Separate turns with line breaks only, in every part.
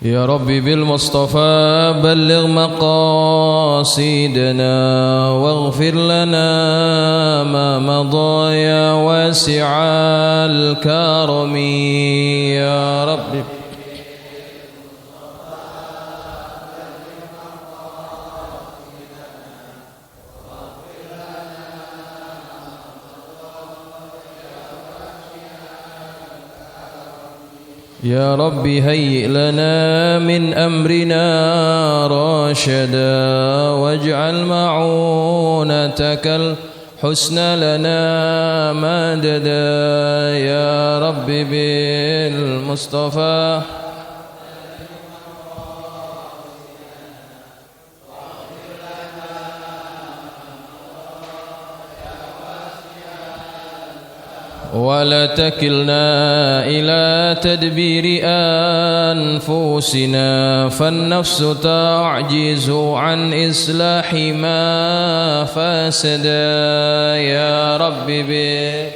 يا ربي بالمصطفى بلغ مقاصدنا واغفر لنا ما مضى يا واسع الكرم يا ربي يا ربي هيئ لنا من أمرنا راشدا واجعل معونتك الحسنى لنا مددا يا ربي بالمصطفى ولا تكلنا إلى تدبير أنفسنا فالنفس تعجز عن إصلاح ما فسد يا ربي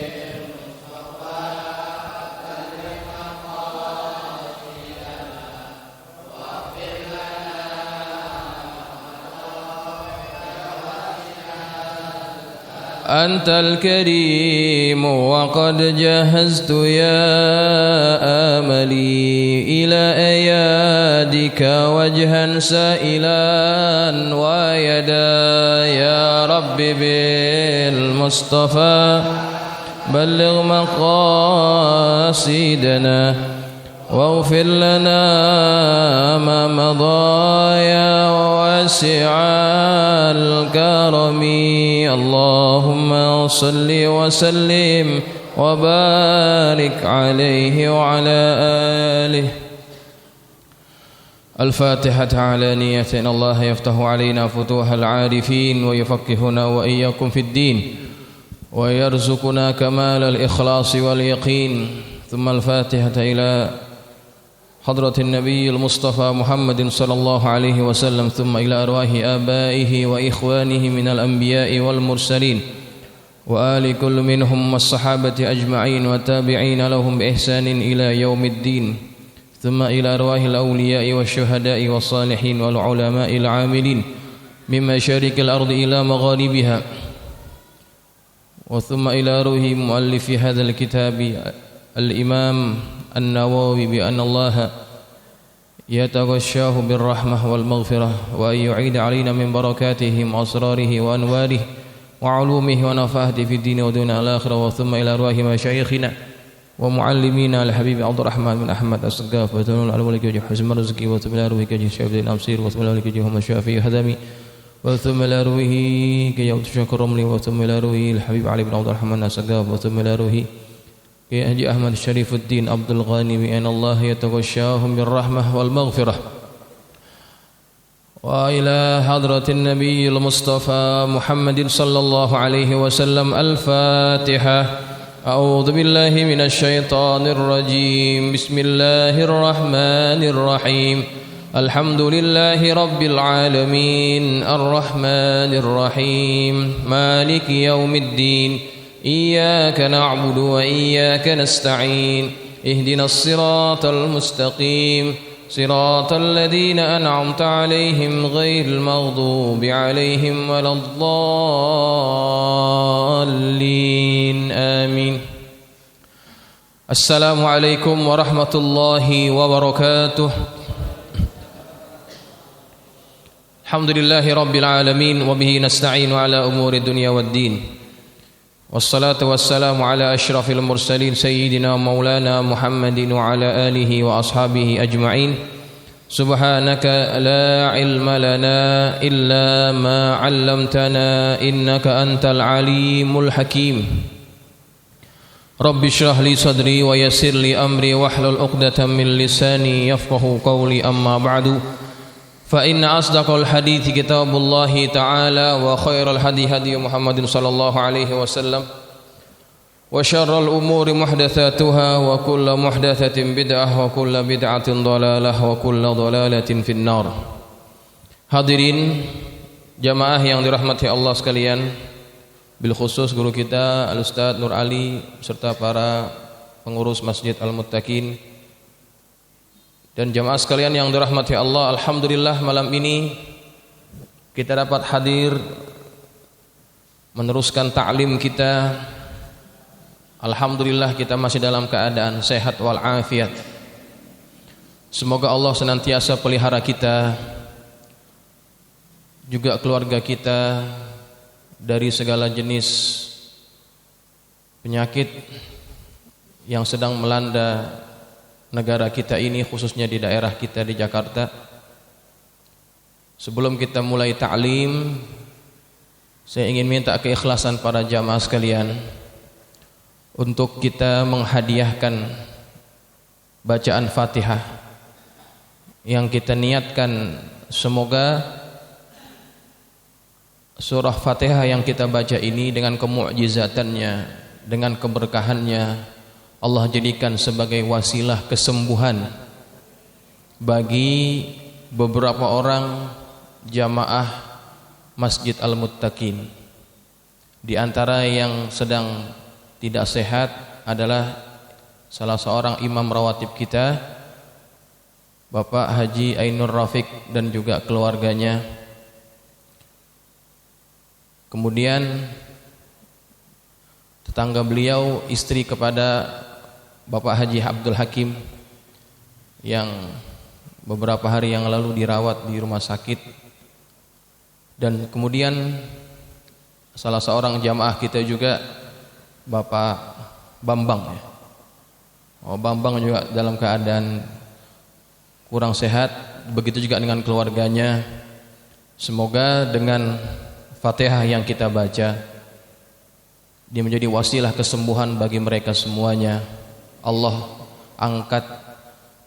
أنت الكريم وقد جهزت يا آملي إلى أيادك وجها سائلا ويدا يا رب بالمصطفى بلغ مقاصدنا واغفر لنا ما مضى يا واسع الكرم اللهم صل وسلم وبارك عليه وعلى آله. الفاتحة على نية إن الله يفتح علينا فتوح العارفين ويفقهنا وإياكم في الدين ويرزقنا كمال الإخلاص واليقين. ثم الفاتحة إلى حضرة النبي المصطفى محمد صلى الله عليه وسلم ثم إلى أرواح آبائه وإخوانه من الأنبياء والمرسلين وآل كل منهم والصحابة أجمعين والتابعين لهم بإحسان إلى يوم الدين. ثم إلى أرواح الأولياء والشهداء والصالحين والعلماء العاملين من مشارق الأرض إلى مغاربها. وثم إلى روح مؤلف هذا الكتاب الإمام النووي بأن الله يتغشاه بالرحمة والمغفرة وأن يعيد علينا من بركاته وأسراره وأنواره وعلومه ونفاهته في الدين ودون الآخرة. وثم إلى أرواح مشايخنا ومعلمينا الحبيب عبد الرحمن بن أحمد السقاف وثنون الأولي كجي حزم الرزقي وثم إلى أرواح كجي شعب الأمصير وثم إلى أرواح كجي هم الشافعي هدمي وثم إلى أرواح كجي عبد الشكر رملي وثم إلى أرواح الحبيب علي بن عبد الرحمن السقاف وثم إلى أرواح يا حجي أحمد الشريف الدين عبد الغاني بأن الله يتغشاهم بالرحمة والمغفرة. وإلى حضرة النبي المصطفى محمد صلى الله عليه وسلم الفاتحة. أعوذ بالله من الشيطان الرجيم. بسم الله الرحمن الرحيم. الحمد لله رب العالمين الرحمن الرحيم مالك يوم الدين إياك نعبد وإياك نستعين اهدنا الصراط المستقيم صراط الذين أنعمت عليهم غير المغضوب عليهم ولا الضالين آمين. السلام عليكم ورحمة الله وبركاته. الحمد لله رب العالمين وبه نستعين على أمور الدنيا والدين والصلاة والسلام على أشرف المرسلين سيدنا مولانا محمد وعلى آله وأصحابه أجمعين. سبحانك لا علم لنا إلا ما علمتنا إنك أنت العليم الحكيم. رب اشرح لي صدري ويسر لي أمري واحلل عقدة من لساني يفقه قولي. أما بعد فإن أصدق الحديث كتاب الله تعالى وخير الهدي هدي محمد صلى الله عليه وسلم وشر الأمور محدثاتها وكل محدثة بدعة وكل بدعة ضلالة وكل ضلالة في النار. Hadirin jamaah yang dirahmati Allah sekalian, bil khusus guru kita Al-Ustadz Nur Ali serta para pengurus Masjid Al-Muttaqin dan jamaah sekalian yang dirahmati Allah, alhamdulillah malam ini kita dapat hadir meneruskan ta'lim kita. Alhamdulillah kita masih dalam keadaan sehat wal afiat. Semoga Allah senantiasa pelihara kita, juga keluarga kita dari segala jenis penyakit yang sedang melanda negara kita ini, khususnya di daerah kita di Jakarta. Sebelum kita mulai ta'lim, saya ingin minta keikhlasan para jamaah sekalian untuk kita menghadiahkan bacaan Fatihah yang kita niatkan, semoga surah Fatihah yang kita baca ini dengan kemu'jizatannya, dengan keberkahannya, Allah jadikan sebagai wasilah kesembuhan bagi beberapa orang jamaah Masjid Al-Muttaqin. Di antara yang sedang tidak sehat adalah salah seorang imam rawatib kita, Bapak Haji Ainur Rafiq dan juga keluarganya. Kemudian tetangga beliau, istri kepada Bapak Haji Abdul Hakim yang beberapa hari yang lalu dirawat di rumah sakit. Dan kemudian salah seorang jamaah kita juga, Bapak Bambang ya. Bambang juga dalam keadaan kurang sehat, begitu juga dengan keluarganya. Semoga dengan Fatihah yang kita baca, dia menjadi wasilah kesembuhan bagi mereka semuanya. Allah angkat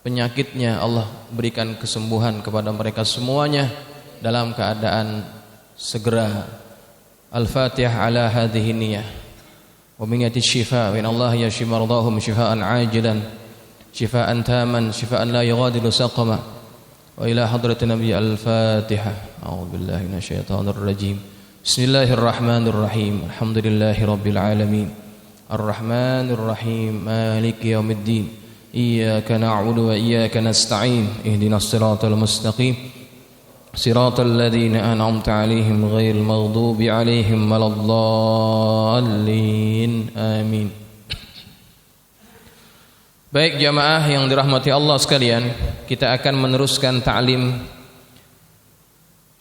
penyakitnya, Allah berikan kesembuhan kepada mereka semuanya dalam keadaan segera. Al-Fatihah ala hadhihi niyah wa min yati syifa wa Allah yashfi mardahum shifaan ajilan shifaan taman shifaan la yughadiru saqama wa ila hadratin nabiy. Al-Fatihah. A'udzu billahi minasyaitonir rajim. Bismillahirrahmanirrahim. Alhamdulillahi rabbil alamin. Ar-Rahmanir Rahim. Maliki yaumiddin. Iyyaka na'budu wa iyyaka nasta'in. Ihdinas siratal mustaqim. Siratal ladzina an'amta 'alaihim ghairil maghdubi 'alaihim waladdallin. Amin. Baik jamaah yang dirahmati Allah sekalian, kita akan meneruskan ta'lim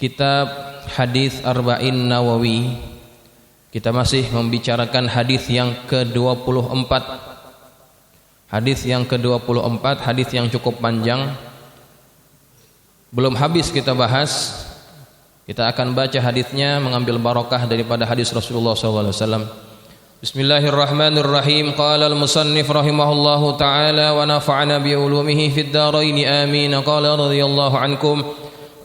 kitab Hadis Arba'in Nawawi. Kita masih membicarakan hadis yang ke-24. Hadis yang ke-24, hadis yang cukup panjang. Belum habis kita bahas. Kita akan baca hadisnya, mengambil barakah daripada hadis Rasulullah SAW. Bismillahirrahmanirrahim. Qala al-musannif rahimahullahu ta'ala wa nafa'ana bi ulumihi fid dharain amin. Qala radhiyallahu ankum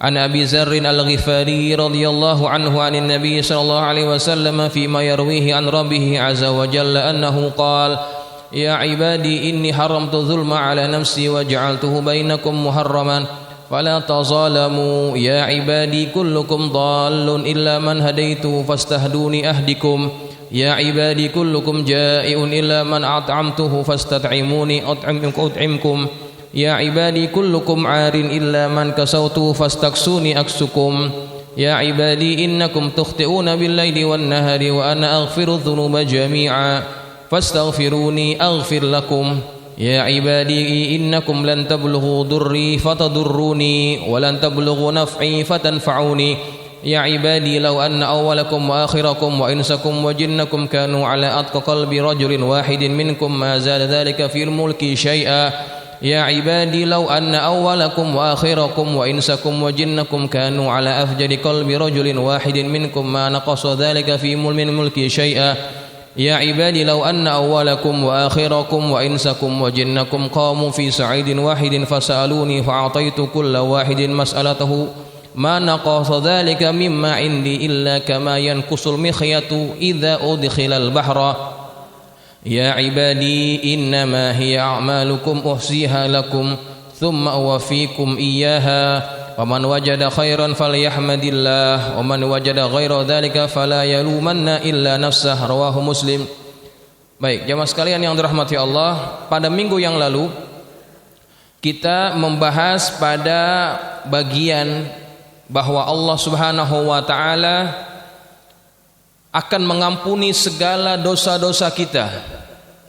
عن أبي ذر الغفاري رضي الله عنه عن النبي صلى الله عليه وسلم فيما يرويه عن ربه عز وجل أنه قال يا عبادي إني حرمت الظلم على نفسي وجعلته بينكم محرما فلا تظالموا يا عبادي كلكم ضال إلا من هديت فاستهدوني أهدكم يا عبادي كلكم جائع إلا من أطعمته فاستطعموني أطعمكم يا عبادي كلكم عار إلا من كسوته فاستكسوني أكسكم يا عبادي إنكم تخطئون بالليل والنهار وأنا أغفر الذنوب جميعا فاستغفروني أغفر لكم يا عبادي إنكم لن تبلغوا ضري فتضروني ولن تبلغوا نفعي فتنفعوني يا عبادي لو أن أولكم وآخركم وإنسكم وجنكم كانوا على أتقى قلب رجل واحد منكم ما زاد ذلك في الملك شيئا يا عبادي لو أن أولكم وآخركم وإنسكم وجنكم كانوا على أفجر قلب رجل واحد منكم ما نقص ذلك في من ملكي شيئا يا عبادي لو أن أولكم وآخركم وإنسكم وجنكم قاموا في صعيد واحد فسألوني فأعطيت كل واحد مسألته ما نقص ذلك مما عندي إلا كما ينقص المخيط إذا أدخل البحر يا عبادي إنما هي أعمالكم أحصيها لكم ثم أوفيكم إياها ومن وجد خيرا فليحمد الله ومن وجد غير ذلك فلا يلومن إلا نفسه. رواه Muslim. Baik, jamaah sekalian yang dirahmati Allah, pada minggu yang lalu kita membahas pada bagian bahwa Allah Subhanahu wa taala akan mengampuni segala dosa-dosa kita.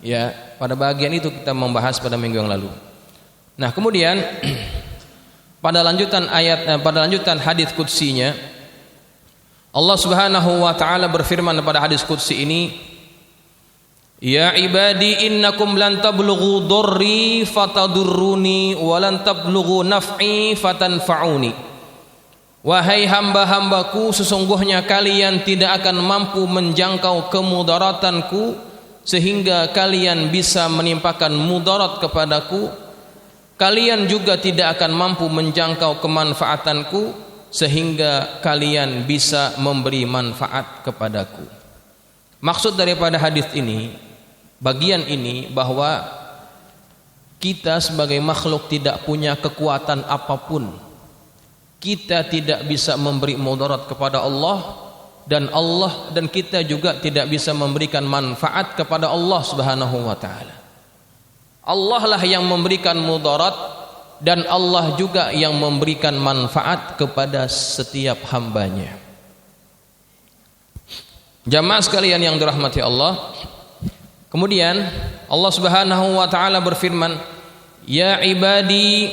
Ya, pada bagian itu kita membahas pada minggu yang lalu. Nah, kemudian pada lanjutan hadis qudsinya Allah Subhanahu wa taala berfirman pada hadis qudsi ini, ya ibadi innakum lan tablughu dhurri fatadurruni wa lan tablughu naf'i fatanfa'uni. Wahai hamba-hambaku, sesungguhnya kalian tidak akan mampu menjangkau kemudaratanku sehingga kalian bisa menimpakan mudarat kepadaku. Kalian juga tidak akan mampu menjangkau kemanfaatanku sehingga kalian bisa memberi manfaat kepadaku. Maksud daripada hadis ini, bagian ini, bahwa kita sebagai makhluk tidak punya kekuatan apapun. Kita tidak bisa memberi mudarat kepada Allah, dan kita juga tidak bisa memberikan manfaat kepada Allah Subhanahu wa taala. Allah lah yang memberikan mudarat, dan Allah juga yang memberikan manfaat kepada setiap hambanya. Jamaah sekalian yang dirahmati Allah, kemudian Allah Subhanahu wa taala berfirman, ya ibadi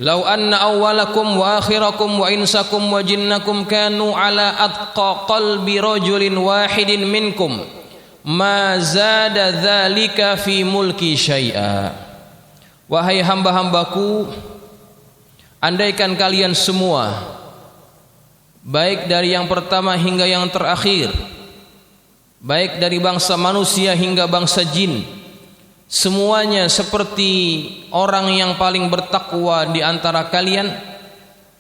law anna awwalakum wa akhirakum wa insakum wa jinnakum kanu ala atqa qalbi rajulin wahidin minkum ma zada dzalika fi mulki syai'a. Wahai hamba-hambaku, andaikan kalian semua, baik dari yang pertama hingga yang terakhir, baik dari bangsa manusia hingga bangsa jin, semuanya seperti orang yang paling bertakwa di antara kalian,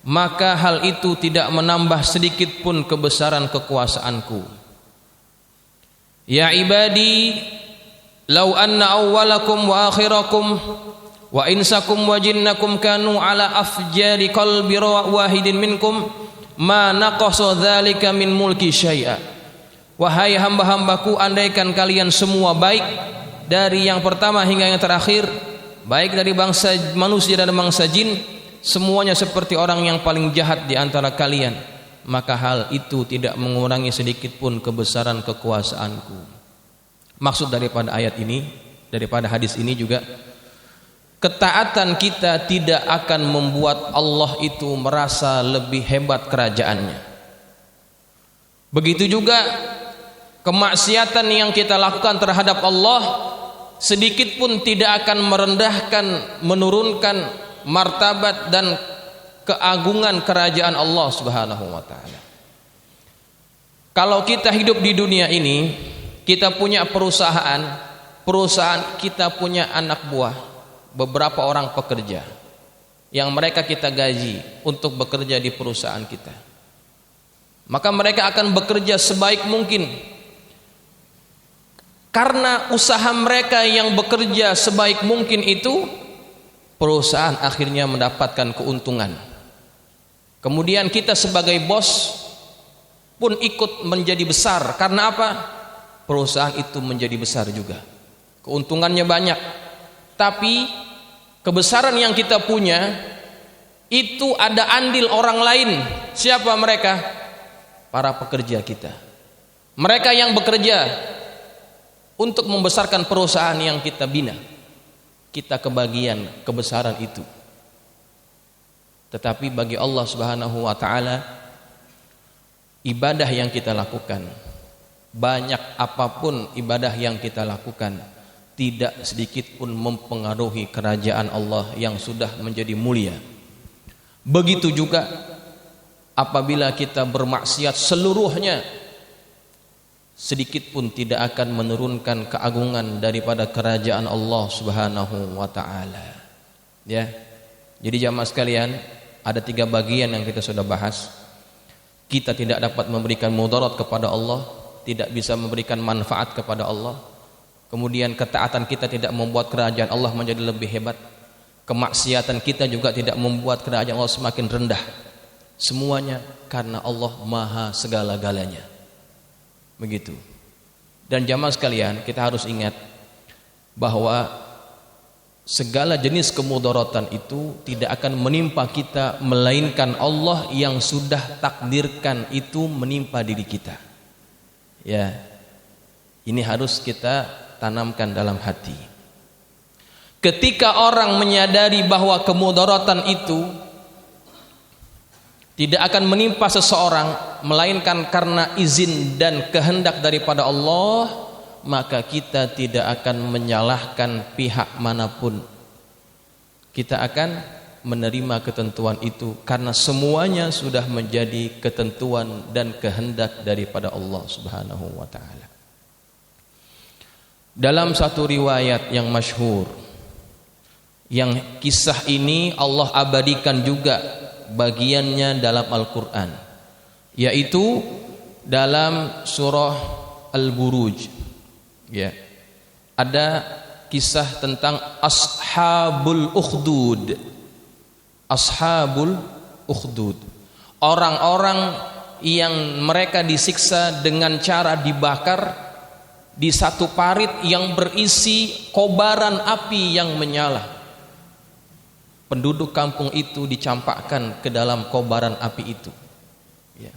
maka hal itu tidak menambah sedikit pun kebesaran kekuasaanku. Ya ibadi law anna awwalakum wa akhirakum wa insakum wa jinnakum kanu ala afjari qalbi wahidin minkum ma naqasa dzalika min mulki syai'a. Wahai hamba-hambaku, andaikan kalian semua, baik dari yang pertama hingga yang terakhir, baik dari bangsa manusia dan bangsa jin, semuanya seperti orang yang paling jahat di antara kalian, maka hal itu tidak mengurangi sedikit pun kebesaran kekuasaanku. Maksud daripada ayat ini, daripada hadis ini juga, ketaatan kita tidak akan membuat Allah itu merasa lebih hebat kerajaannya. Begitu juga kemaksiatan yang kita lakukan terhadap Allah sedikit pun tidak akan merendahkan, menurunkan martabat dan keagungan kerajaan Allah Subhanahu wa taala. Kalau kita hidup di dunia ini, kita punya perusahaan kita punya anak buah, beberapa orang pekerja yang mereka kita gaji untuk bekerja di perusahaan kita. Maka mereka akan bekerja sebaik mungkin. Karena usaha mereka yang bekerja sebaik mungkin itu, perusahaan akhirnya mendapatkan keuntungan. Kemudian kita sebagai bos pun ikut menjadi besar. Karena apa? Perusahaan itu menjadi besar juga. Keuntungannya banyak. Tapi kebesaran yang kita punya itu ada andil orang lain. Siapa mereka? Para pekerja kita. Mereka yang bekerja untuk membesarkan perusahaan yang kita bina, kita kebagian kebesaran itu. Tetapi bagi Allah Subhanahu wa taala, ibadah yang kita lakukan, banyak apapun ibadah yang kita lakukan, tidak sedikit pun mempengaruhi kerajaan Allah yang sudah menjadi mulia. Begitu juga apabila kita bermaksiat seluruhnya, sedikit pun tidak akan menurunkan keagungan daripada kerajaan Allah Subhanahu wa taala. Ya. Jadi jamaah sekalian, ada 3 bagian yang kita sudah bahas. Kita tidak dapat memberikan mudarat kepada Allah, tidak bisa memberikan manfaat kepada Allah. Kemudian ketaatan kita tidak membuat kerajaan Allah menjadi lebih hebat. Kemaksiatan kita juga tidak membuat kerajaan Allah semakin rendah. Semuanya karena Allah Maha segala-galanya. Begitu. Dan jamaah sekalian, kita harus ingat bahwa segala jenis kemudaratan itu tidak akan menimpa kita melainkan Allah yang sudah takdirkan itu menimpa diri kita. Ya, ini harus kita tanamkan dalam hati. Ketika orang menyadari bahwa kemudaratan itu tidak akan menimpa seseorang melainkan karena izin dan kehendak daripada Allah, maka kita tidak akan menyalahkan pihak manapun. Kita akan menerima ketentuan itu karena semuanya sudah menjadi ketentuan dan kehendak daripada Allah Subhanahu wa taala. Dalam satu riwayat yang masyhur, yang kisah ini Allah abadikan juga bagiannya dalam Al-Qur'an, yaitu dalam surah Al-Buruj. Ya, ada kisah tentang Ashabul Ukhdud. Ashabul Ukhdud, orang-orang yang mereka disiksa dengan cara dibakar di satu parit yang berisi kobaran api yang menyala. Penduduk kampung itu dicampakkan ke dalam kobaran api itu. Ya.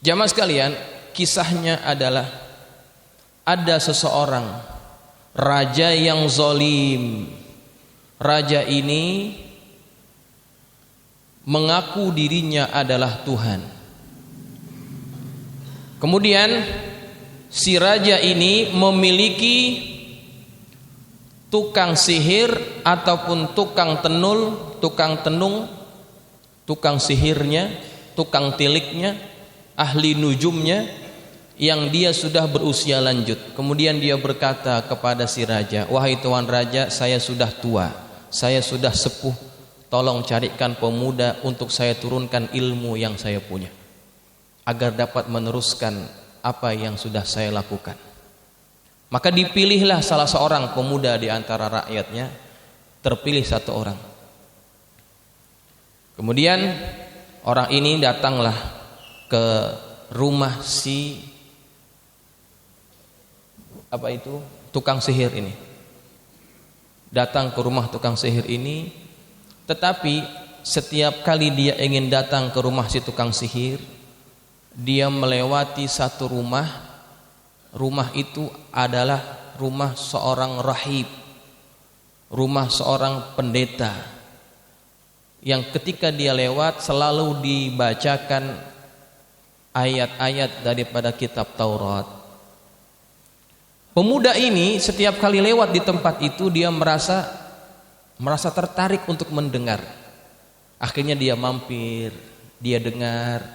Jamaah sekalian, kisahnya adalah ada seseorang raja yang zalim. Raja ini mengaku dirinya adalah Tuhan. Kemudian si raja ini memiliki tukang sihir ataupun tukang tenul, tukang tenung, tukang sihirnya, tukang tiliknya, ahli nujumnya, yang dia sudah berusia lanjut. Kemudian dia berkata kepada si raja, "Wahai tuan raja, saya sudah tua, saya sudah sepuh, tolong carikan pemuda untuk saya turunkan ilmu yang saya punya agar dapat meneruskan apa yang sudah saya lakukan." Maka dipilihlah salah seorang pemuda di antara rakyatnya, terpilih satu orang. Kemudian orang ini datanglah ke rumah si tukang sihir ini. Datang ke rumah tukang sihir ini, tetapi setiap kali dia ingin datang ke rumah si tukang sihir, dia melewati satu rumah. Rumah itu adalah rumah seorang rahib, rumah seorang pendeta, yang ketika dia lewat selalu dibacakan ayat-ayat daripada kitab Taurat. Pemuda ini setiap kali lewat di tempat itu dia merasa tertarik untuk mendengar. Akhirnya dia mampir, dia dengar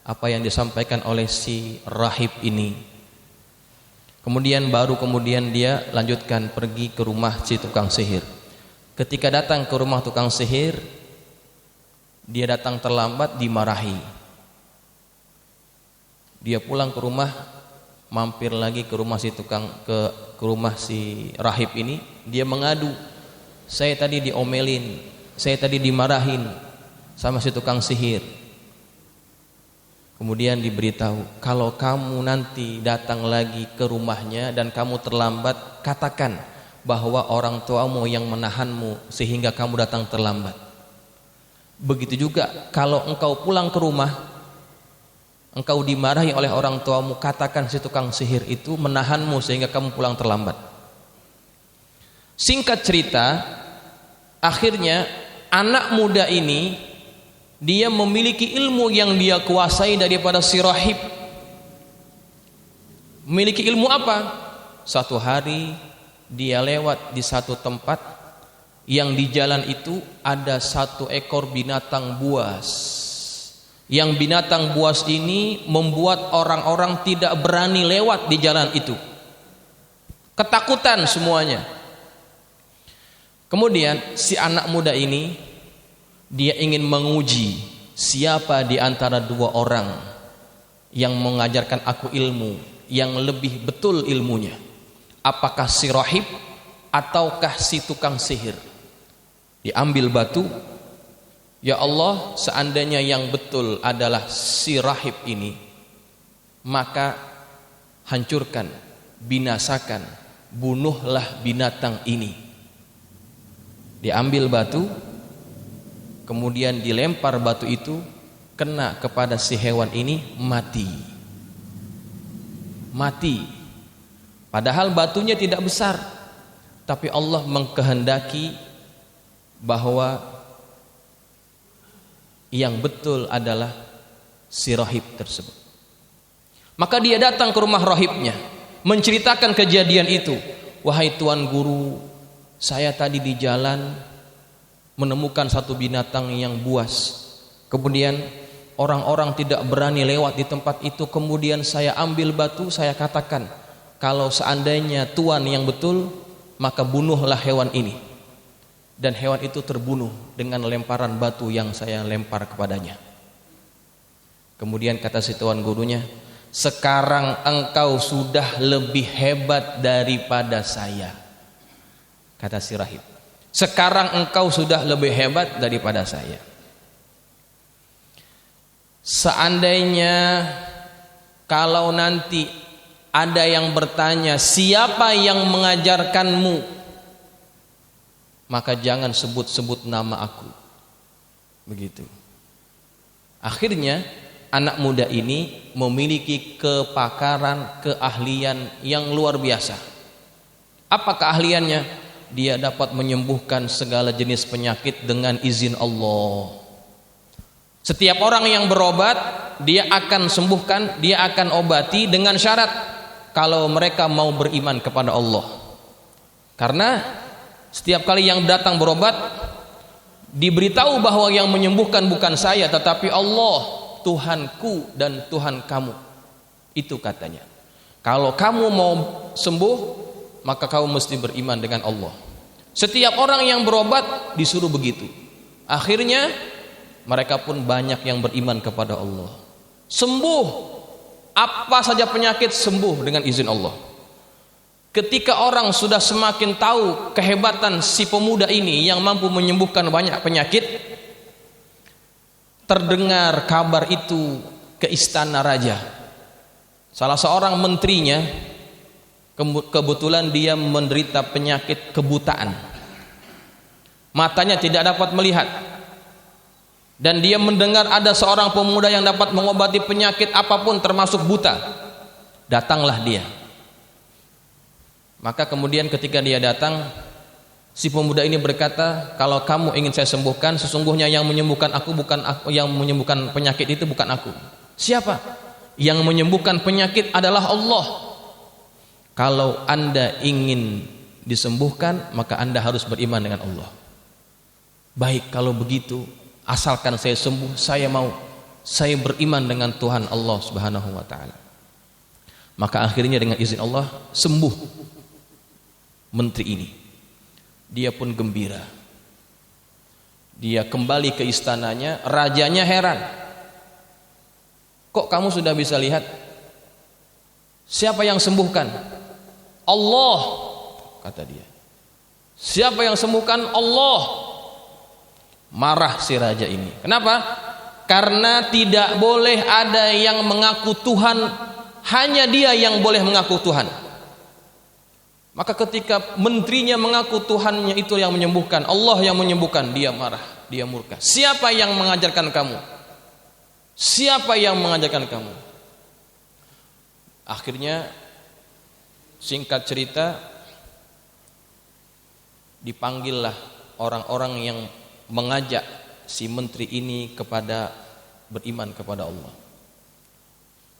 apa yang disampaikan oleh si rahib ini. Kemudian dia lanjutkan pergi ke rumah si tukang sihir. Ketika datang ke rumah tukang sihir, dia datang terlambat, dimarahi. Dia pulang ke rumah, mampir lagi ke rumah si ke rumah si rahib ini. Dia mengadu, "Saya tadi diomelin, saya tadi dimarahin sama si tukang sihir." Kemudian diberitahu, "Kalau kamu nanti datang lagi ke rumahnya dan kamu terlambat, katakan bahwa orang tuamu yang menahanmu sehingga kamu datang terlambat. Begitu juga kalau engkau pulang ke rumah, engkau dimarahi oleh orang tuamu, katakan si tukang sihir itu menahanmu sehingga kamu pulang terlambat." Singkat cerita, akhirnya anak muda ini dia memiliki ilmu yang dia kuasai daripada si rahib. Memiliki ilmu apa? Satu hari dia lewat di satu tempat yang di jalan itu ada satu ekor binatang buas. Yang binatang buas ini membuat orang-orang tidak berani lewat di jalan itu. Ketakutan semuanya. Kemudian si anak muda ini dia ingin menguji siapa di antara dua orang yang mengajarkan aku ilmu yang lebih betul ilmunya. Apakah si rahib ataukah si tukang sihir? Diambil batu. Ya Allah, seandainya yang betul adalah si rahib ini, maka hancurkan, binasakan bunuhlah binatang ini. Diambil batu, kemudian dilempar batu itu, kena kepada si hewan ini, mati. Padahal batunya tidak besar, tapi Allah mengkehendaki bahwa yang betul adalah si rahib tersebut. Maka dia datang ke rumah rahibnya, menceritakan kejadian itu. Wahai tuan guru, saya tadi di jalan menemukan satu binatang yang buas. Kemudian orang-orang tidak berani lewat di tempat itu. Kemudian saya ambil batu, saya katakan, kalau seandainya Tuhan yang betul, maka bunuhlah hewan ini. Dan hewan itu terbunuh dengan lemparan batu yang saya lempar kepadanya. Kemudian kata si tuan gurunya, sekarang engkau sudah lebih hebat daripada saya. Kata si rahib, sekarang engkau sudah lebih hebat daripada saya. Seandainya kalau nanti ada yang bertanya, siapa yang mengajarkanmu, maka jangan sebut-sebut nama aku. Begitu. Akhirnya anak muda ini memiliki kepakaran, keahlian yang luar biasa. Apa keahliannya? Dia dapat menyembuhkan segala jenis penyakit dengan izin Allah. Setiap orang yang berobat, dia akan sembuhkan, dia akan obati dengan syarat kalau mereka mau beriman kepada Allah. Karena setiap kali yang datang berobat, diberitahu bahwa yang menyembuhkan bukan saya, tetapi Allah, Tuhanku dan Tuhan kamu. Itu katanya. Kalau kamu mau sembuh, maka kamu mesti beriman dengan Allah. Setiap orang yang berobat disuruh begitu. Akhirnya mereka pun banyak yang beriman kepada Allah. Sembuh, apa saja penyakit sembuh dengan izin Allah. Ketika orang sudah semakin tahu kehebatan si pemuda ini yang mampu menyembuhkan banyak penyakit, terdengar kabar itu ke istana raja. Salah seorang menterinya, kebetulan dia menderita penyakit kebutaan, matanya tidak dapat melihat, dan dia mendengar ada seorang pemuda yang dapat mengobati penyakit apapun termasuk buta. Datanglah dia. Maka kemudian ketika dia datang, si pemuda ini berkata, kalau kamu ingin saya sembuhkan, sesungguhnya yang menyembuhkan aku bukan aku, yang menyembuhkan penyakit itu bukan aku. Siapa? Yang menyembuhkan penyakit adalah Allah. Kalau Anda ingin disembuhkan, maka Anda harus beriman dengan Allah. Baik, kalau begitu, asalkan saya sembuh, saya mau. Saya beriman dengan Tuhan Allah Subhanahu wa taala. Maka akhirnya dengan izin Allah sembuh menteri ini. Dia pun gembira. Dia kembali ke istananya, rajanya heran. Kok kamu sudah bisa lihat? Siapa yang sembuhkan? Allah, kata dia. Siapa yang sembuhkan? Allah. Marah si raja ini. Kenapa? Karena tidak boleh ada yang mengaku Tuhan, hanya dia yang boleh mengaku Tuhan. Maka ketika menterinya mengaku Tuhannya itu yang menyembuhkan, Allah yang menyembuhkan, dia marah, dia murka. Siapa yang mengajarkan kamu? Siapa yang mengajarkan kamu? Akhirnya singkat cerita, dipanggillah orang-orang yang mengajak si menteri ini kepada beriman kepada Allah.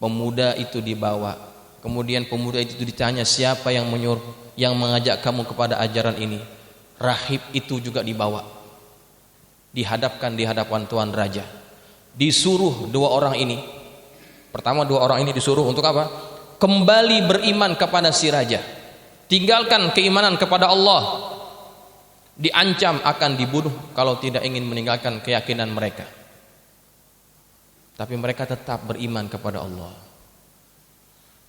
Pemuda itu dibawa. Kemudian pemuda itu ditanya, siapa yang menyuruh, yang mengajak kamu kepada ajaran ini? Rahib itu juga dibawa. Dihadapkan di hadapan tuan raja. Disuruh dua orang ini. Pertama, dua orang ini disuruh untuk apa? Kembali beriman kepada si raja. Tinggalkan keimanan kepada Allah. Diancam akan dibunuh kalau tidak ingin meninggalkan keyakinan mereka. Tapi mereka tetap beriman kepada Allah.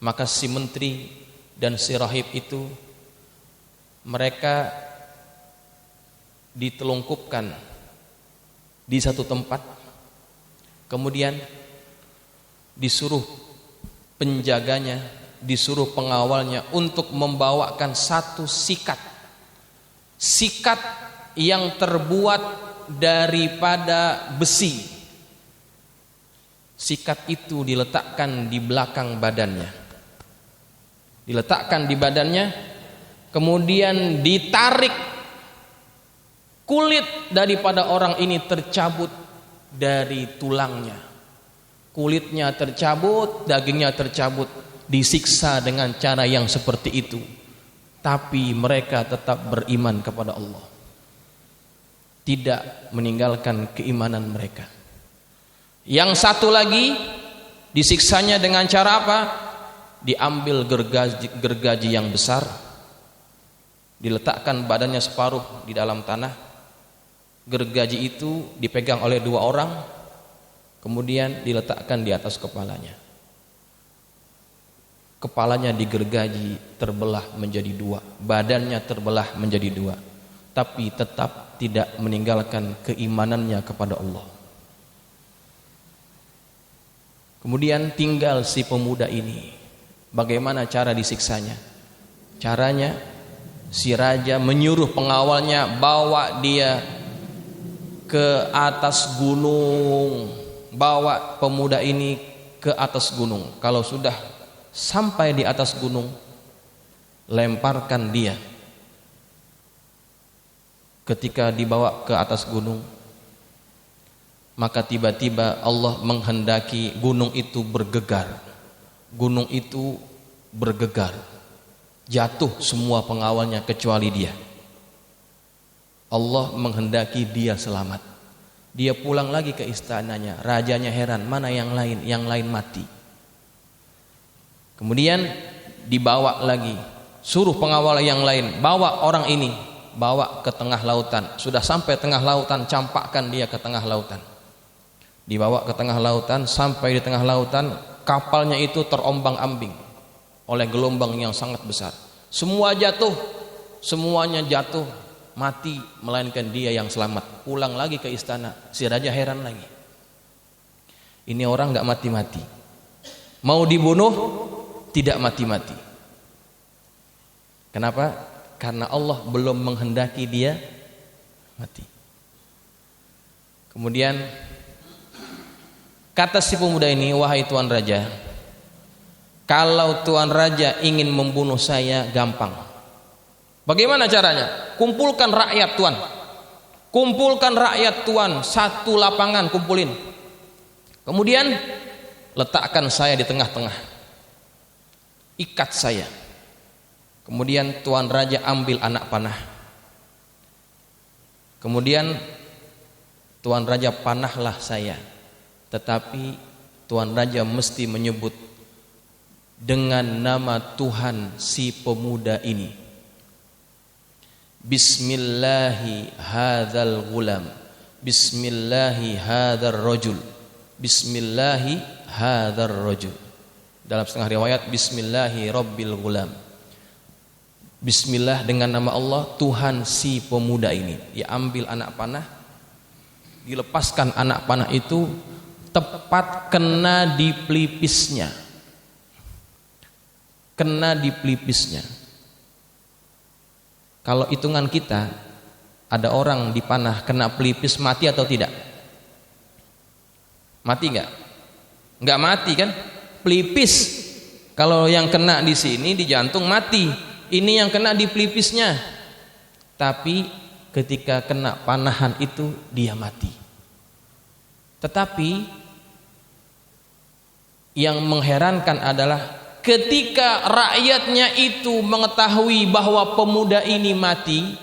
Maka si menteri dan si rahib itu, mereka ditelungkupkan di satu tempat, kemudian disuruh penjaganya disuruh pengawalnya untuk membawakan satu sikat. Sikat yang terbuat daripada besi. Sikat itu diletakkan di belakang badannya. Diletakkan di badannya, kemudian ditarik. Kulit daripada orang ini tercabut dari tulangnya. Kulitnya tercabut, dagingnya tercabut, disiksa dengan cara yang seperti itu. Tapi mereka tetap beriman kepada Allah. Tidak meninggalkan keimanan mereka. Yang satu lagi disiksanya dengan cara apa? Diambil gergaji yang besar, diletakkan badannya separuh di dalam tanah. Gergaji itu dipegang oleh dua orang, kemudian diletakkan di atas kepalanya. Kepalanya digergaji, terbelah menjadi dua, badannya terbelah menjadi dua, tapi tetap tidak meninggalkan keimanannya kepada Allah. Kemudian tinggal si pemuda ini. Bagaimana cara disiksanya? Caranya, si raja menyuruh pengawalnya bawa dia ke atas gunung, bawa pemuda ini ke atas gunung. Kalau sudah sampai di atas gunung, lemparkan dia. Ketika dibawa ke atas gunung, maka tiba-tiba Allah menghendaki gunung itu bergegar. Gunung itu bergegar, jatuh semua pengawalnya kecuali dia. Allah menghendaki dia selamat. Dia pulang lagi ke istananya. Rajanya heran, mana yang lain? Yang lain mati. Kemudian dibawa lagi, suruh pengawal yang lain, bawa orang ini, bawa ke tengah lautan. Sudah sampai tengah lautan, campakkan dia ke tengah lautan. Dibawa ke tengah lautan, sampai di tengah lautan, kapalnya itu terombang-ambing oleh gelombang yang sangat besar. Semua jatuh, semuanya jatuh, mati, melainkan dia yang selamat. Pulang lagi ke istana. Si raja heran lagi, ini orang gak mati-mati, mau dibunuh tidak mati-mati. Kenapa? Karena Allah belum menghendaki dia mati. Kemudian kata si pemuda ini, wahai tuan raja, kalau tuan raja ingin membunuh saya, gampang. Bagaimana caranya? Kumpulkan rakyat tuan. Kumpulkan rakyat tuan, satu lapangan kumpulin. Kemudian letakkan saya di tengah-tengah. Ikat saya. Kemudian tuan raja ambil anak panah. Kemudian tuan raja panahlah saya. Tetapi tuan raja mesti menyebut dengan nama Tuhan si pemuda ini. Bismillahi hadzal ghulam, Bismillahi hadzal rajul, Bismillahi hadzal rajul. Dalam setengah riwayat Bismillahi rabbil ghulam. Bismillah, dengan nama Allah Tuhan si pemuda ini. Dia ambil anak panah, dilepaskan anak panah itu tepat kena di pelipisnya. Kena di pelipisnya. Kalau hitungan kita, ada orang dipanah kena pelipis mati atau tidak? Mati enggak? Enggak mati kan? Pelipis. Kalau yang kena di sini di jantung mati. Ini yang kena di pelipisnya. Tapi ketika kena panahan itu dia mati. Tetapi yang mengherankan adalah ketika rakyatnya itu mengetahui bahwa pemuda ini mati,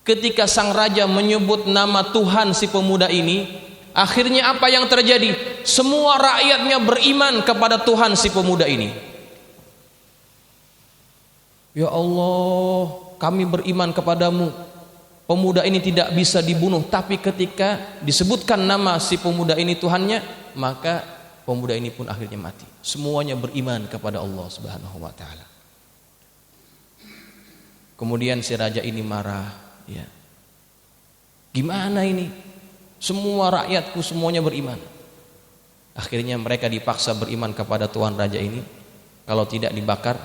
ketika sang raja menyebut nama Tuhan si pemuda ini, akhirnya apa yang terjadi? Semua rakyatnya beriman kepada Tuhan si pemuda ini. Ya Allah, kami beriman kepadamu. Pemuda ini tidak bisa dibunuh. Tapi ketika disebutkan nama si pemuda ini Tuhannya, maka pemuda ini pun akhirnya mati. Semuanya beriman kepada Allah Subhanahu wa taala. Kemudian si raja ini marah, ya. Gimana ini? Semua rakyatku semuanya beriman. Akhirnya mereka dipaksa beriman kepada tuan raja ini. kalau tidak dibakar,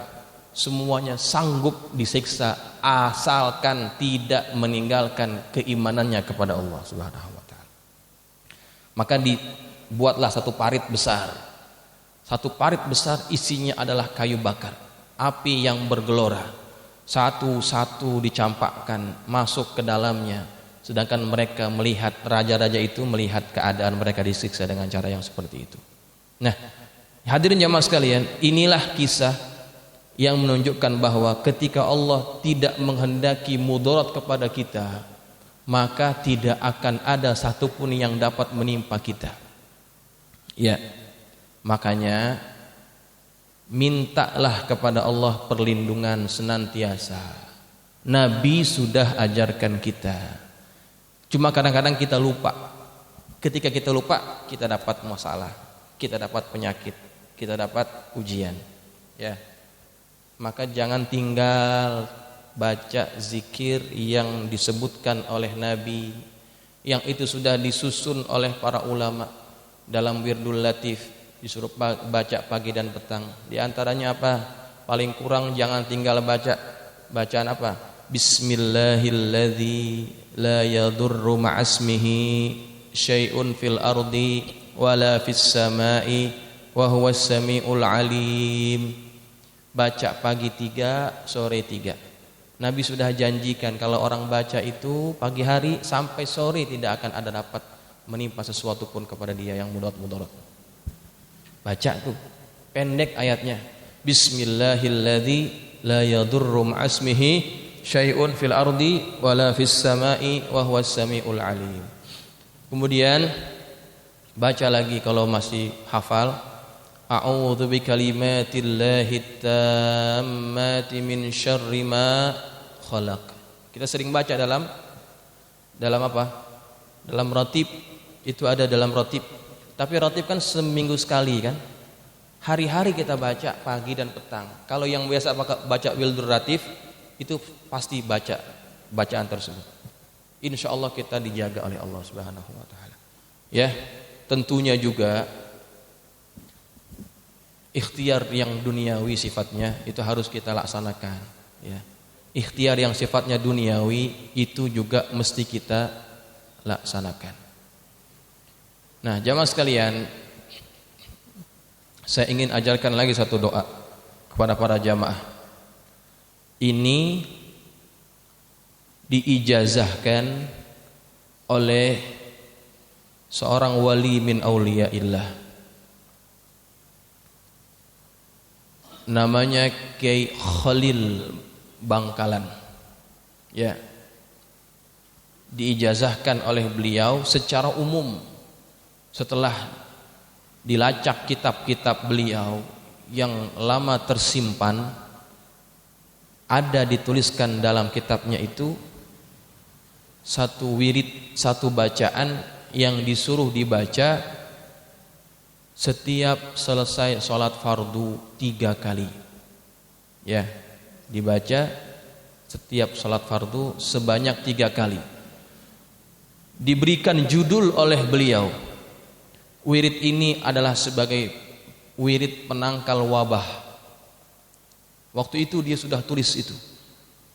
semuanya sanggup disiksa asalkan tidak meninggalkan keimanannya kepada Allah Subhanahu wa taala. Maka dibuatlah satu parit besar. Satu parit besar isinya adalah kayu bakar, api yang bergelora. Satu-satu dicampakkan masuk ke dalamnya. Sedangkan mereka melihat, raja-raja itu melihat keadaan mereka disiksa dengan cara yang seperti itu. Nah, hadirin jamaah sekalian, inilah kisah yang menunjukkan bahwa ketika Allah tidak menghendaki mudarat kepada kita, maka tidak akan ada satupun yang dapat menimpa kita. Ya, makanya mintalah kepada Allah perlindungan senantiasa. Nabi sudah ajarkan kita. Cuma kadang-kadang kita lupa. Ketika kita lupa, kita dapat masalah, kita dapat penyakit, kita dapat ujian. Ya, maka jangan tinggal baca zikir yang disebutkan oleh Nabi, yang itu sudah disusun oleh para ulama dalam Wirdul Latif, disuruh baca pagi dan petang. Di antaranya apa? Paling kurang jangan tinggal baca bacaan apa? Bismillahilladzi la yadurru ma'asmihi syai'un fil ardi wala fis samai wa huwas samiul alim. Baca pagi 3, sore 3. Nabi sudah janjikan kalau orang baca itu pagi hari sampai sore tidak akan ada dapat menimpa sesuatu pun kepada dia yang mudarat. Baca tuh, pendek ayatnya. Bismillahilladzi la yadurru ma'asmihi syai'un fil ardi wala fis samai wa huwas samiul alim. Kemudian baca lagi kalau masih hafal, a'udzu bikalimatillahi tammati min syarri ma khalaq. Kita sering baca dalam apa? Dalam ratib, itu ada dalam ratib. Tapi ratib kan seminggu sekali kan? Hari-hari kita baca pagi dan petang. Kalau yang biasa baca wildur ratib itu pasti baca bacaan tersebut. Insyaallah kita dijaga oleh Allah Subhanahu wa taala. Ya, tentunya juga ikhtiar yang duniawi sifatnya itu harus kita laksanakan, ya. Ikhtiar yang sifatnya duniawi itu juga mesti kita laksanakan. Nah, jamaah sekalian, saya ingin ajarkan lagi satu doa kepada para jamaah. Ini diijazahkan oleh seorang wali min auliyaillah. Namanya Kiai Khalil Bangkalan. Ya. Diijazahkan oleh beliau secara umum setelah dilacak kitab-kitab beliau yang lama tersimpan, ada dituliskan dalam kitabnya itu satu wirid, satu bacaan yang disuruh dibaca setiap selesai sholat fardu 3 kali. Ya, dibaca setiap sholat fardu sebanyak 3 kali. Diberikan judul oleh beliau, wirid ini adalah sebagai wirid penangkal wabah. Waktu itu dia sudah tulis itu,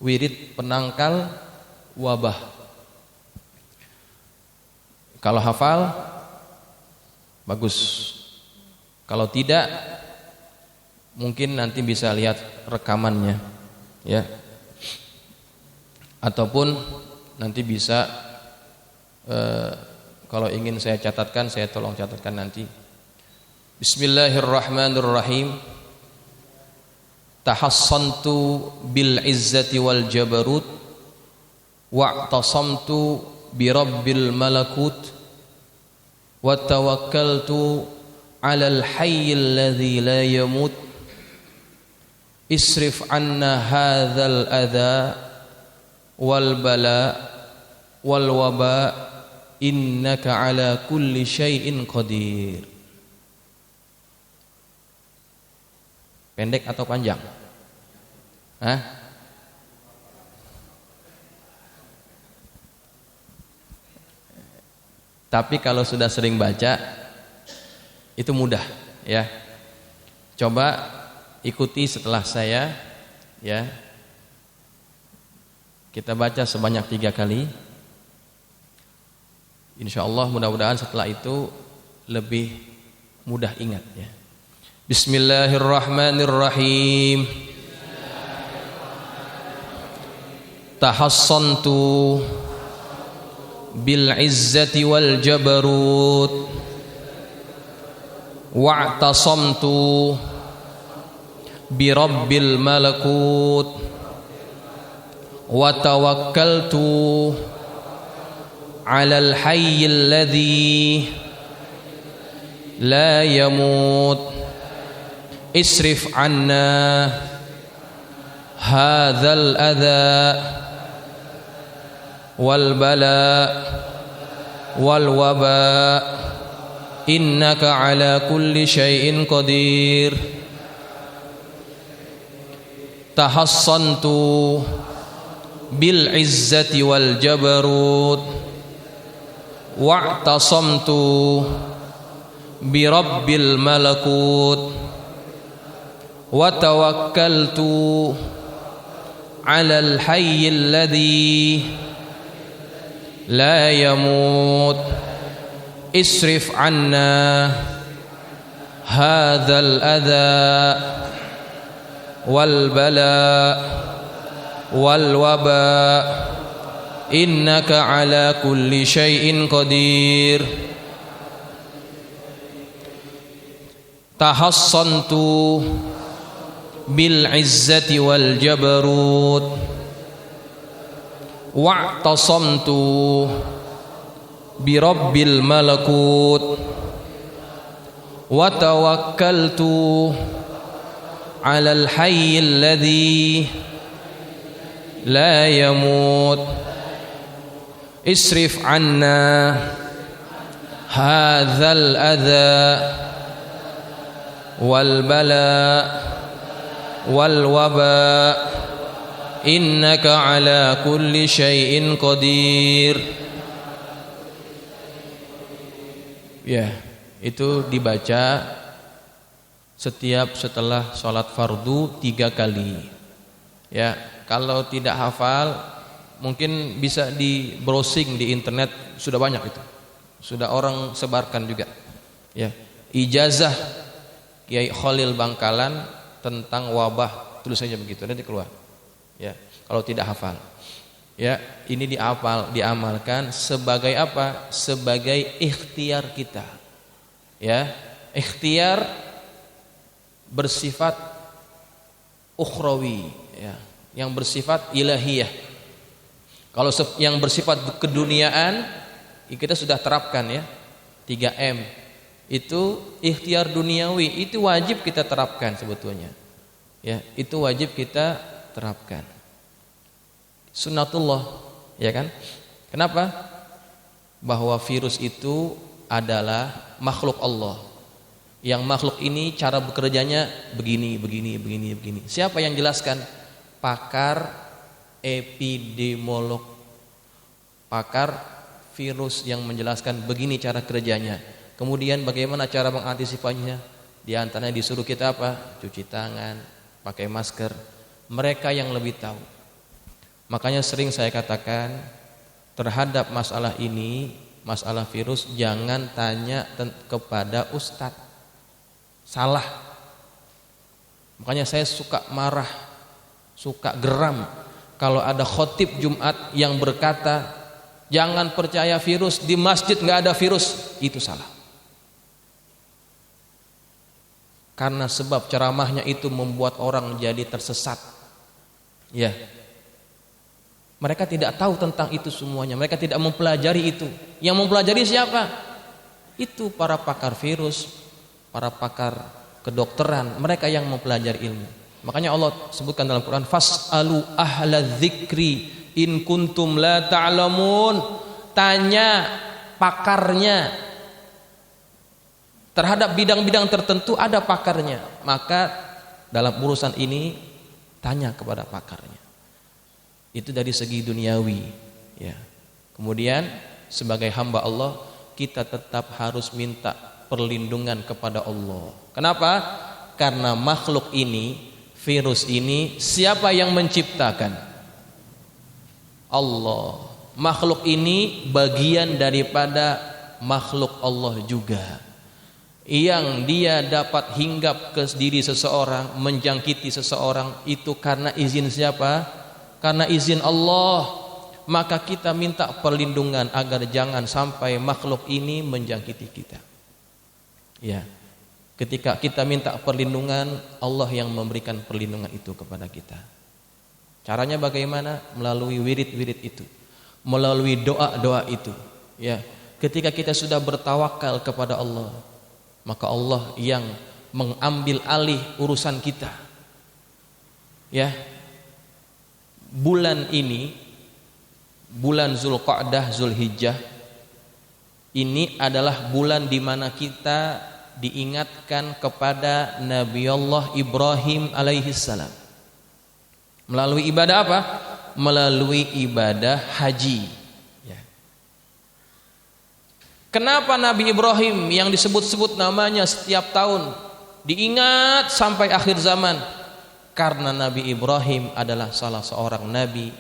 wirid penangkal wabah. Kalau hafal bagus, kalau tidak mungkin nanti bisa lihat rekamannya, ya, ataupun nanti bisa kalau ingin saya catatkan, saya tolong catatkan nanti. Bismillahirrahmanirrahim. Tahassantu bil izzati wal jabarut wa'tasamtu bi rabbil malakut wa tawakkaltu 'alal hayyil ladzi la yamut isrif 'anna hadzal adza wal bala wal waba innaka ala kulli syai'in qadir. Pendek atau panjang? Hah? Tapi kalau sudah sering baca itu mudah, ya. Coba ikuti setelah saya ya. Kita baca sebanyak 3 kali. Insyaallah mudah-mudahan setelah itu lebih mudah ingat ya. Bismillahirrahmanirrahim. Tahassantu bil izzati wal jabarut wa'tasamtu bi rabbil malakut wa tawakkaltu 'alal hayyil ladzi la yamut isrif 'anna hadzal adza wal bala wal waba innaka ala kulli syai'in qadir. Tahassantu bil izzati wal jabarut wa'tasamtu bi rabbil malakut wa tawakkaltu 'alal hayyil ladzi la yamut isrif 'anna hadzal adza wal bala wal waba innaka ala kulli syai'in qadir. Tahassantu bil izzati wal jabarut wa'tasamtu bi rabbil malakut wa tawakkaltu 'alal hayyil ladzi la yamut isrif 'anna hadzal adza wal bala wal waba innaka ala kulli syai'in qadir. Ya, itu dibaca setiap setelah sholat fardu 3 kali. Ya, kalau tidak hafal mungkin bisa di browsing di internet, sudah banyak itu. Sudah orang sebarkan juga. Ya, ijazah Kiai Khalil Bangkalan tentang wabah, tulis saja begitu nanti keluar. Ya, kalau tidak hafal. Ya, ini diamalkan sebagai apa? Sebagai ikhtiar kita. Ya, ikhtiar bersifat ukhrawi, ya, yang bersifat ilahiyah. Kalau yang bersifat keduniaan, kita sudah terapkan ya, 3M. Itu ikhtiar duniawi, itu wajib kita terapkan sebetulnya. Ya, itu wajib kita terapkan. Sunnatullah, ya kan? Kenapa? Bahwa virus itu adalah makhluk Allah. Yang makhluk ini cara bekerjanya begini. Siapa yang jelaskan? Pakar epidemiolog, pakar virus yang menjelaskan begini cara kerjanya. Kemudian bagaimana cara mengantisipasinya? Di antaranya disuruh kita apa? Cuci tangan, pakai masker. Mereka yang lebih tahu. Makanya sering saya katakan terhadap masalah ini, masalah virus, jangan tanya kepada ustadz. Salah. Makanya saya suka marah, suka geram kalau ada khotib Jumat yang berkata jangan percaya virus, di masjid nggak ada virus. Itu salah. Karena sebab ceramahnya itu membuat orang jadi tersesat. Ya. Mereka tidak tahu tentang itu semuanya. Mereka tidak mempelajari itu. Yang mempelajari siapa? Itu para pakar virus, para pakar kedokteran. Mereka yang mempelajari ilmu. Makanya Allah sebutkan dalam Quran, fas'alu ahla dzikri in kuntum la ta'lamun. Tanya pakarnya. Terhadap bidang-bidang tertentu ada pakarnya. Maka dalam urusan ini tanya kepada pakarnya. Itu dari segi duniawi, ya. Kemudian sebagai hamba Allah kita tetap harus minta perlindungan kepada Allah. Kenapa? Karena makhluk ini, virus ini, siapa yang menciptakan? Allah. Makhluk ini bagian daripada makhluk Allah juga, yang dia dapat hinggap ke diri seseorang, menjangkiti seseorang, itu karena izin siapa? Karena izin Allah. Maka kita minta perlindungan agar jangan sampai makhluk ini menjangkiti kita. Ya, ketika kita minta perlindungan, Allah yang memberikan perlindungan itu kepada kita. Caranya bagaimana? Melalui wirid-wirid itu, melalui doa-doa itu. Ya, ketika kita sudah bertawakal kepada Allah, maka Allah yang mengambil alih urusan kita. Ya, bulan ini, bulan Zulqa'dah, Zulhijjah, ini adalah bulan di mana kita diingatkan kepada Nabi Allah Ibrahim alaihissalam. Melalui ibadah apa? Melalui ibadah haji. Ya. Kenapa Nabi Ibrahim yang disebut-sebut namanya setiap tahun diingat sampai akhir zaman? Karena Nabi Ibrahim adalah salah seorang nabi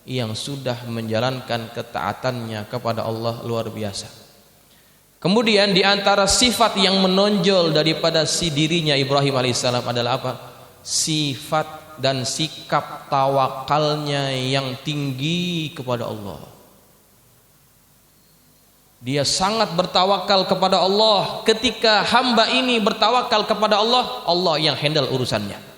yang sudah menjalankan ketaatannya kepada Allah luar biasa. Kemudian di antara sifat yang menonjol daripada si dirinya Ibrahim alaihissalam adalah apa? Sifat dan sikap tawakalnya yang tinggi kepada Allah. Dia sangat bertawakal kepada Allah. Ketika hamba ini bertawakal kepada Allah, Allah yang handle urusannya.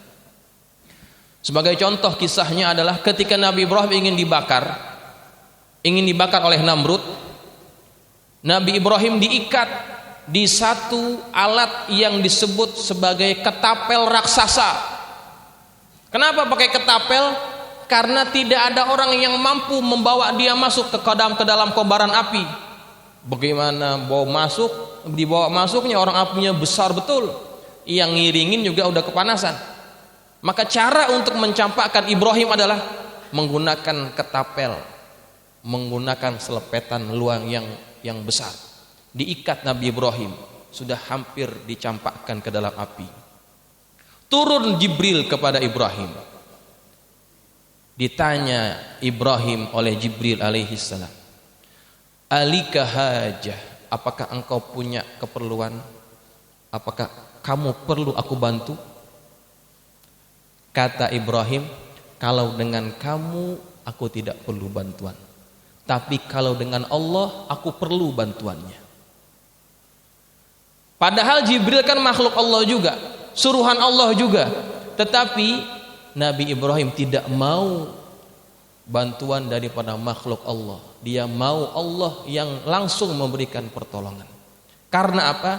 Sebagai contoh kisahnya adalah ketika Nabi Ibrahim ingin dibakar oleh Namrud. Nabi Ibrahim diikat di satu alat yang disebut sebagai ketapel raksasa. Kenapa pakai ketapel? Karena tidak ada orang yang mampu membawa dia masuk ke dalam kobaran api. Bagaimana dibawa masuknya, orang apinya besar betul. Yang ngiringin juga udah kepanasan. Maka cara untuk mencampakkan Ibrahim adalah menggunakan ketapel, menggunakan selepetan luang yang besar. Diikat Nabi Ibrahim, sudah hampir dicampakkan ke dalam api. Turun Jibril kepada Ibrahim. Ditanya Ibrahim oleh Jibril alaihissalam, alika hajah, apakah engkau punya keperluan? Apakah kamu perlu aku bantu? Kata Ibrahim, kalau dengan kamu aku tidak perlu bantuan, tapi kalau dengan Allah aku perlu bantuannya. Padahal Jibril kan makhluk Allah juga, suruhan Allah juga, tetapi Nabi Ibrahim tidak mau bantuan daripada makhluk Allah. Dia mau Allah yang langsung memberikan pertolongan. Karena apa?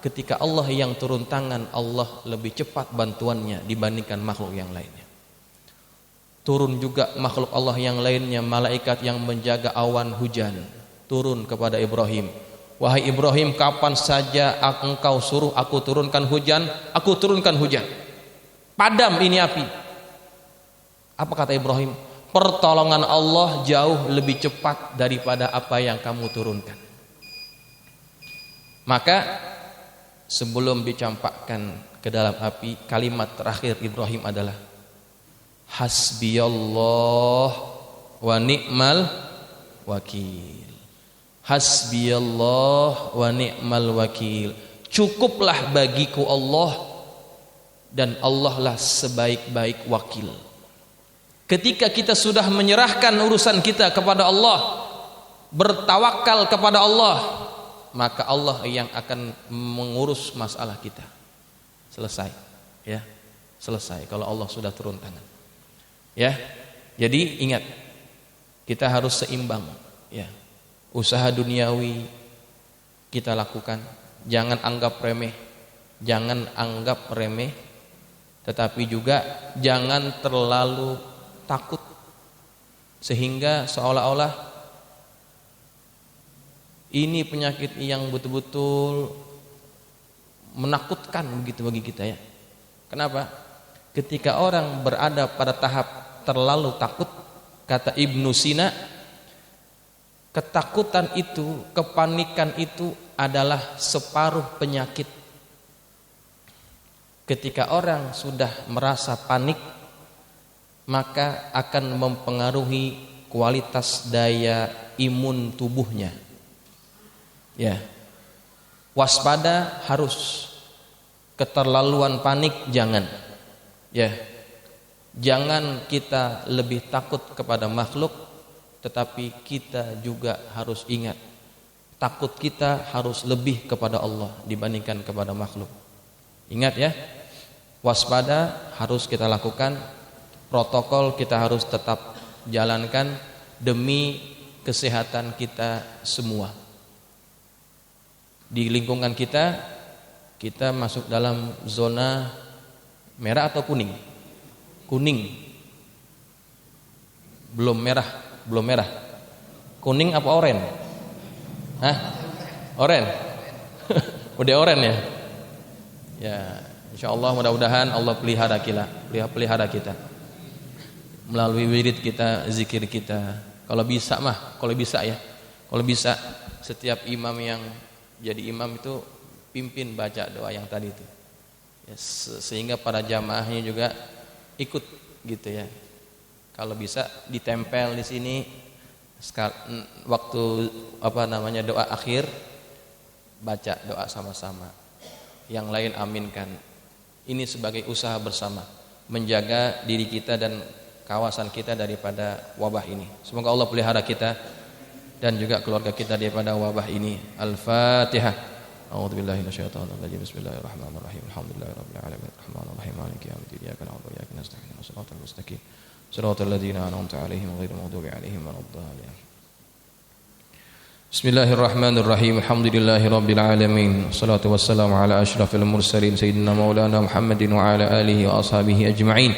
Ketika Allah yang turun tangan, Allah lebih cepat bantuannya dibandingkan makhluk yang lainnya. Turun juga makhluk Allah yang lainnya, malaikat yang menjaga awan hujan, turun kepada Ibrahim. Wahai Ibrahim, kapan saja engkau suruh aku turunkan hujan, aku turunkan hujan. Padam ini api. Apa kata Ibrahim? Pertolongan Allah jauh lebih cepat daripada apa yang kamu turunkan. Maka sebelum dicampakkan ke dalam api, kalimat terakhir Ibrahim adalah hasbiyallah wa ni'mal wakil. Hasbiyallah wa ni'mal wakil. Cukuplah bagiku Allah, dan Allah lah sebaik-baik wakil. Ketika kita sudah menyerahkan urusan kita kepada Allah, bertawakal kepada Allah, maka Allah yang akan mengurus masalah kita. Selesai, ya, selesai kalau Allah sudah turun tangan. Ya, jadi ingat, kita harus seimbang. Ya, usaha duniawi kita lakukan, jangan anggap remeh, tetapi juga jangan terlalu takut sehingga seolah-olah ini penyakit yang betul-betul menakutkan begitu bagi kita, ya. Kenapa? Ketika orang berada pada tahap terlalu takut, kata Ibnu Sina, ketakutan itu, kepanikan itu adalah separuh penyakit. Ketika orang sudah merasa panik, maka akan mempengaruhi kualitas daya imun tubuhnya. Ya. Waspada harus, keterlaluan panik jangan. Ya. Jangan kita lebih takut kepada makhluk, tetapi kita juga harus ingat, takut kita harus lebih kepada Allah dibandingkan kepada makhluk. Ingat ya, waspada harus kita lakukan, protokol kita harus tetap jalankan demi kesehatan kita semua. Di lingkungan kita masuk dalam zona merah atau kuning? Kuning. Belum merah. Kuning apa oren? Hah? Oren. Udah oren ya? Ya, insyaallah mudah-mudahan Allah pelihara kita. Melalui wirid kita, zikir kita. Kalau bisa setiap imam yang jadi imam itu pimpin baca doa yang tadi itu. Ya, sehingga para jamaahnya juga ikut gitu ya. Kalau bisa ditempel di sini waktu doa akhir, baca doa sama-sama. Yang lain aminkan. Ini sebagai usaha bersama menjaga diri kita dan kawasan kita daripada wabah ini. Semoga Allah pelihara kita dan juga keluarga kita daripada wabah ini. Al-Fatihah. A'udzubillahi minasyaitonir rajim. Bismillahirrahmanirrahim. Alhamdulillahirabbil alamin. Arrahmanirrahim. Maliki yaumiddin. Iyyaka na'budu wa iyyaka nasta'in. Shiratal mustaqim. Shiratal ladzina an'amta 'alaihim ghairil maghdubi 'alaihim waladdallin. Bismillahirrahmanirrahim. Alhamdulillahirabbil alamin. Wassalatu wassalamu ala asyrafil mursalin sayyidina maulana Muhammadin wa ala alihi wa ashabihi ajma'in.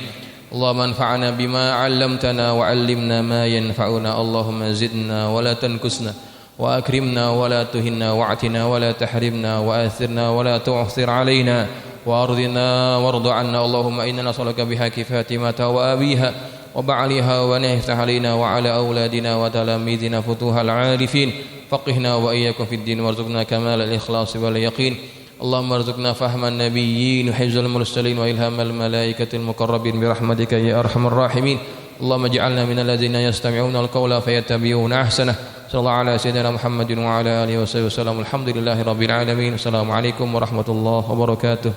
Allahumma anfa'na bima 'allamtana wa 'allimna ma yanfa'una. Allahumma zidna wa la tanqusna wa akrimna wa la tuhinna wa'tina wa la tahrimna wa athirna wa la tu'thir 'alaina wa ardina warda 'anna. Allahumma inna nas'aluka bihaqqi Fatimata wa abiha wa ba'liha wa nahtah 'alaina wa 'ala auladina wa talamidina futuhal 'arifin. فقهنا وإياكم في الدين وارزقنا كمال الإخلاص واليقين. اللهم ارزقنا فهم النبيين وحفظ المرسلين وإلهام الملائكة المقربين برحمتك يا أرحم الراحمين. اللهم اجعلنا من الذين يستمعون القول فيتبعون أحسنه. صلى الله على سيدنا محمد وعلى آله وصحبه وسلم. الحمد لله رب العالمين. السلام عليكم ورحمة الله وبركاته.